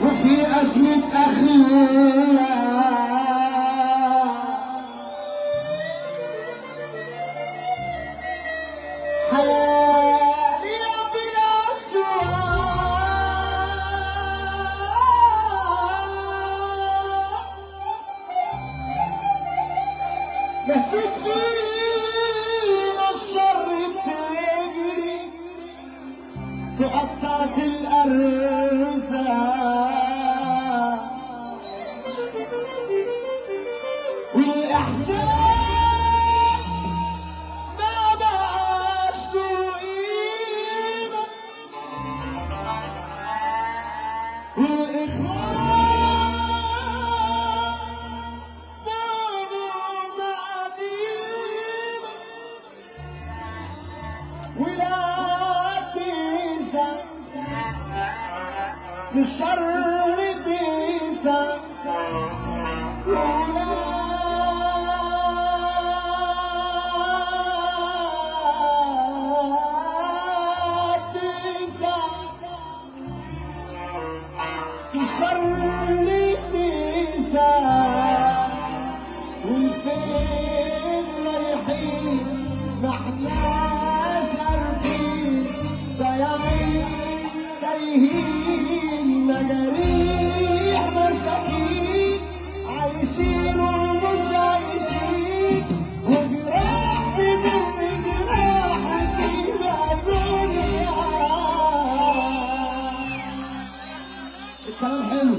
وفي أزمة أخيرة حاليا بلا سؤال نسيت فينا الشر بتجري تقطع في الأرزاق والإحسان ما بقاش له قيمة والإخوان موجودة قديمة ولا تنسى للشر تنسى ولا تنسى للشر تنسى والفين رايحين محناش عارفين ضايعين تايهين مجاريح مساكين عايشين ومش عايشين وجراح بمر جراح تبقى الدنيا. الكلام حلو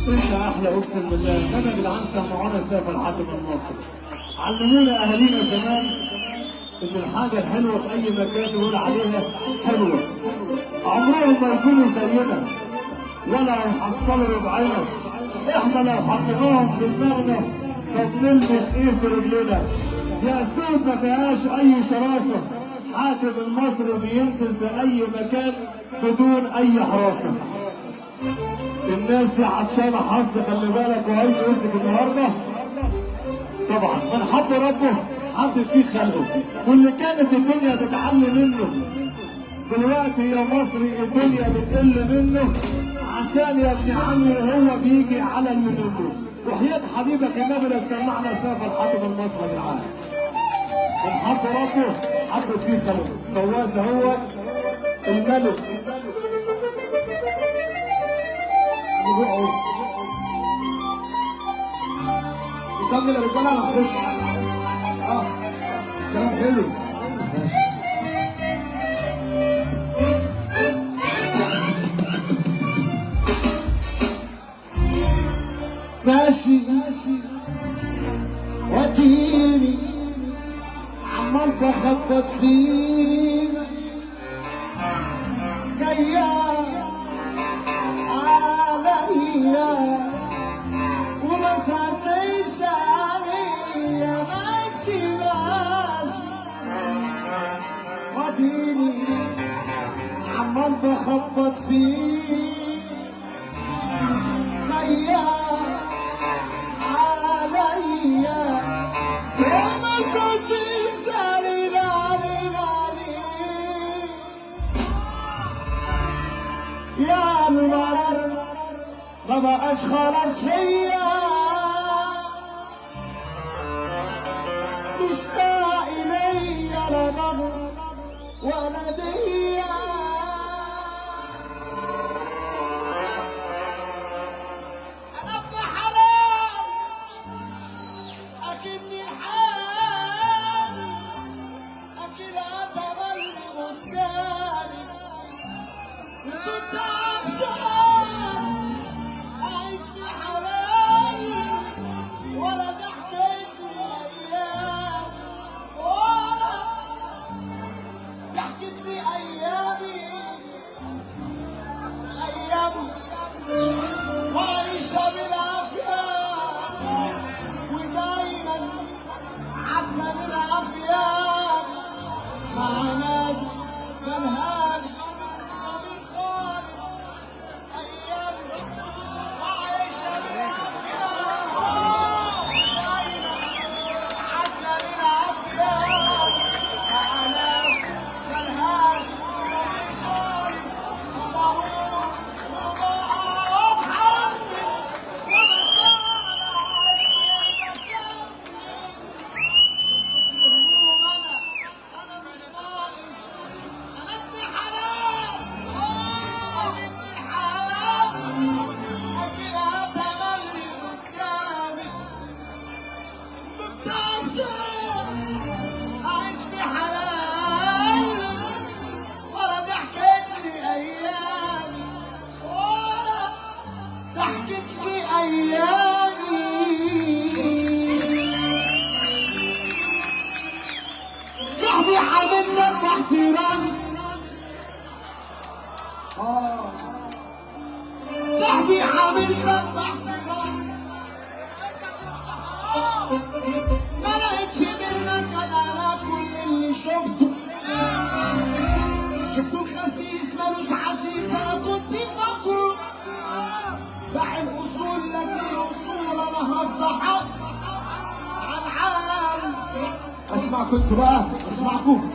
انت احلى اقسم بالله. انا يا جدعان سمعونا سافر لحد من مصر. علمونا اهالينا زمان ان الحاجه الحلوه في اي مكان نقول عليها حلوه. عمرهم ما يكونوا زينا ولا هيحصلوا ربعنا. احنا لو حطيناهم في دماغنا طب نلبس ايه في رجلنا؟ يا سود ما فيهاش اي شراسه. حاتم المصري بينزل في اي مكان بدون اي حراسه. الناس دي عطشانه حظ، خلي بالك وهيجي وسك النهارده. طبعا من حب ربه حب فيه خلقه، واللي كانت الدنيا بتعلي منه دلوقتي يا مصري الدنيا بتقل منه، عشان يا ابن عمي هو بيجي على المنوب. وحياة حبيبك النبي لا تسمعنا سافر حاتم المصري يا جدعان. من حب ربه حب فيه خلقه. فواز اهوت الملك نكمل يا رجاله هنخش. كلام حلو ماشي ماشي واديني عمال بخبط فينا جايه عليا وما سعدتش عليا وديني عمال بخبط فيه غياب عليا وما صدقش علينا يا المرر ما بقاش خلاص فيا مشتاق إليا لا نظر ولا ديا أنا ابن حلال أكني حال أكل أتملي قدامي وكنت عطشان أعيش في حلال ولا ضحكت لي أيام ولا ضحكت لي أيامي أيام وعيشة بالعافية ودايما عدمن العافية مع ناس ملهاش ضمير خالص أيام وعيشة بالعافية دايما عدمن العافية مع ناس ملهاش ضمير خالص وضرور وضاعت حمل وما زال عليا الهموم أنا مش ناقص أنا ابن حلال ابن حلال أكلها تملي قدامي كنت عشان أعيش في حلال ولا ضحكت لي أيامي ولا ضحكت لي أيامي صاحبي عاملنا باحترام صاحبي عاملنا باحترام ما لقيتش منك انا كل اللي شفته الخسيس ملوش عزيز انا كنت فاكره باقي الاصول لكن الاصول انا هفضحك عن عام اسمعكم انتوا بقى اسمعكم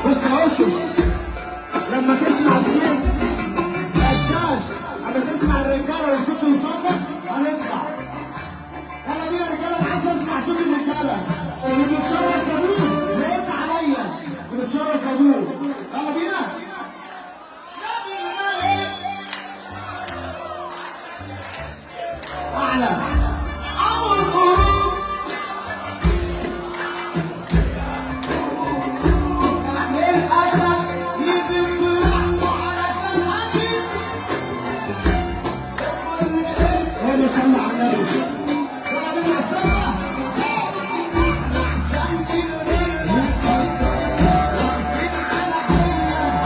بص يا وشوش لما تسمع الصوت الشاش لما تسمع الرجاله والصوت يصدق هنطلع يلا بينا يا رجاله عايز اسمع صوت الرجاله اللي بيتشرف ابوه رد عليا اللي بيتشرف ابوه يلا بينا اعلى صلى على النبي صلى بنا السما احسن في الغربة واقفين على حلة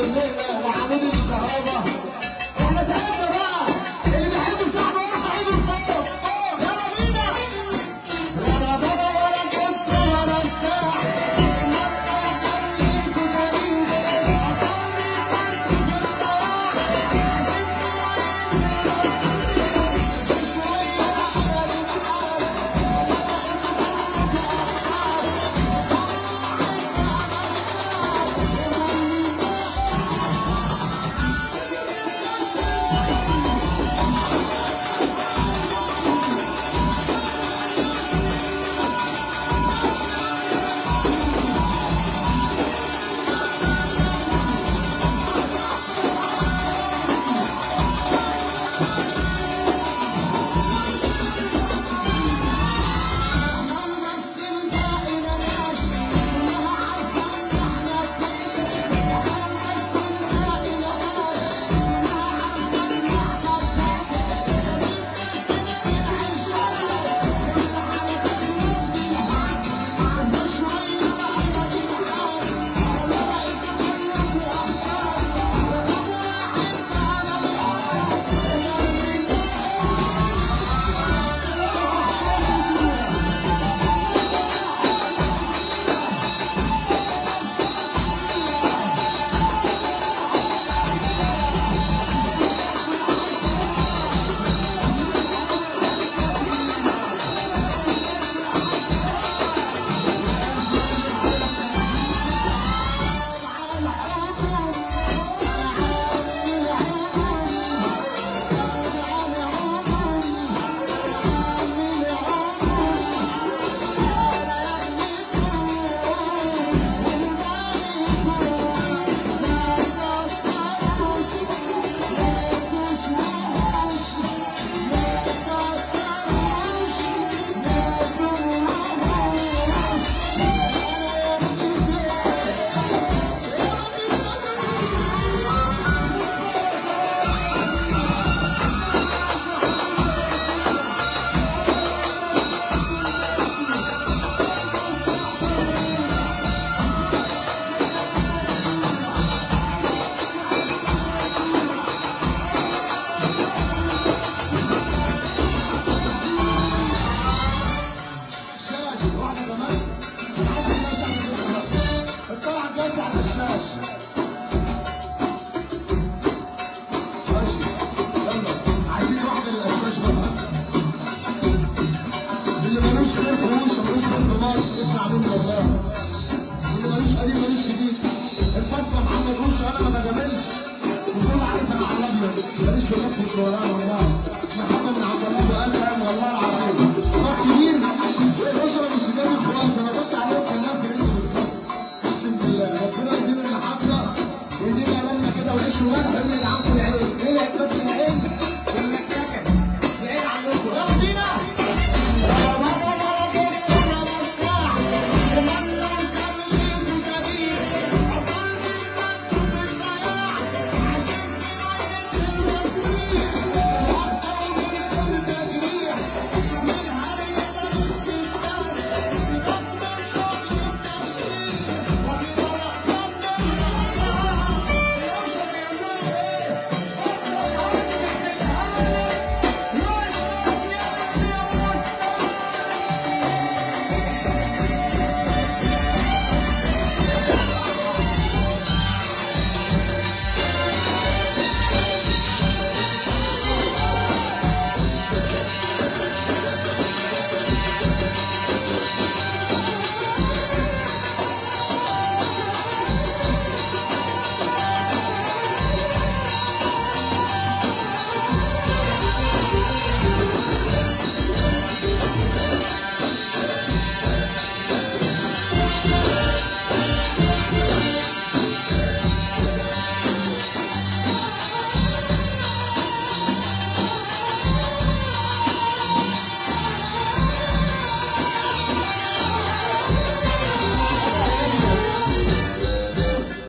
الليله وعمود الكهرباء. احنا تعبنا بقى، اللي بيحب الشعب يرفع ايده لفوق. يلا بينا. ولا بابا ولا جد ولا بتاع، المرة خليكوا جريء، اخلي البنت في الطلاق، عشان شوية بحال الحال، الطلعة الجاية بتاعت الشاش. ماشي يلا، عايزين واحدة للأفراش بقى. اللي ملوش خير في وش ملوش خير في مصر، اسمع مني والله. اللي ملوش قديم ملوش جديد. البصمة محمد وش أنا ما بجاملش. وكل عارف أنا على الأبيض، ماليش في اللف والدوران والله. محمد من عبد الله وقال كلام والله العظيم. راح كبير الأسرة المسلمين إخوات، أنا قلت عليهم كلام في إيدي بالظبط. اقسم بالله ربنا يدينا المحبه ويدينا لمه كده وعيش وملح ويبعد عنكم العين، يبعد بس العين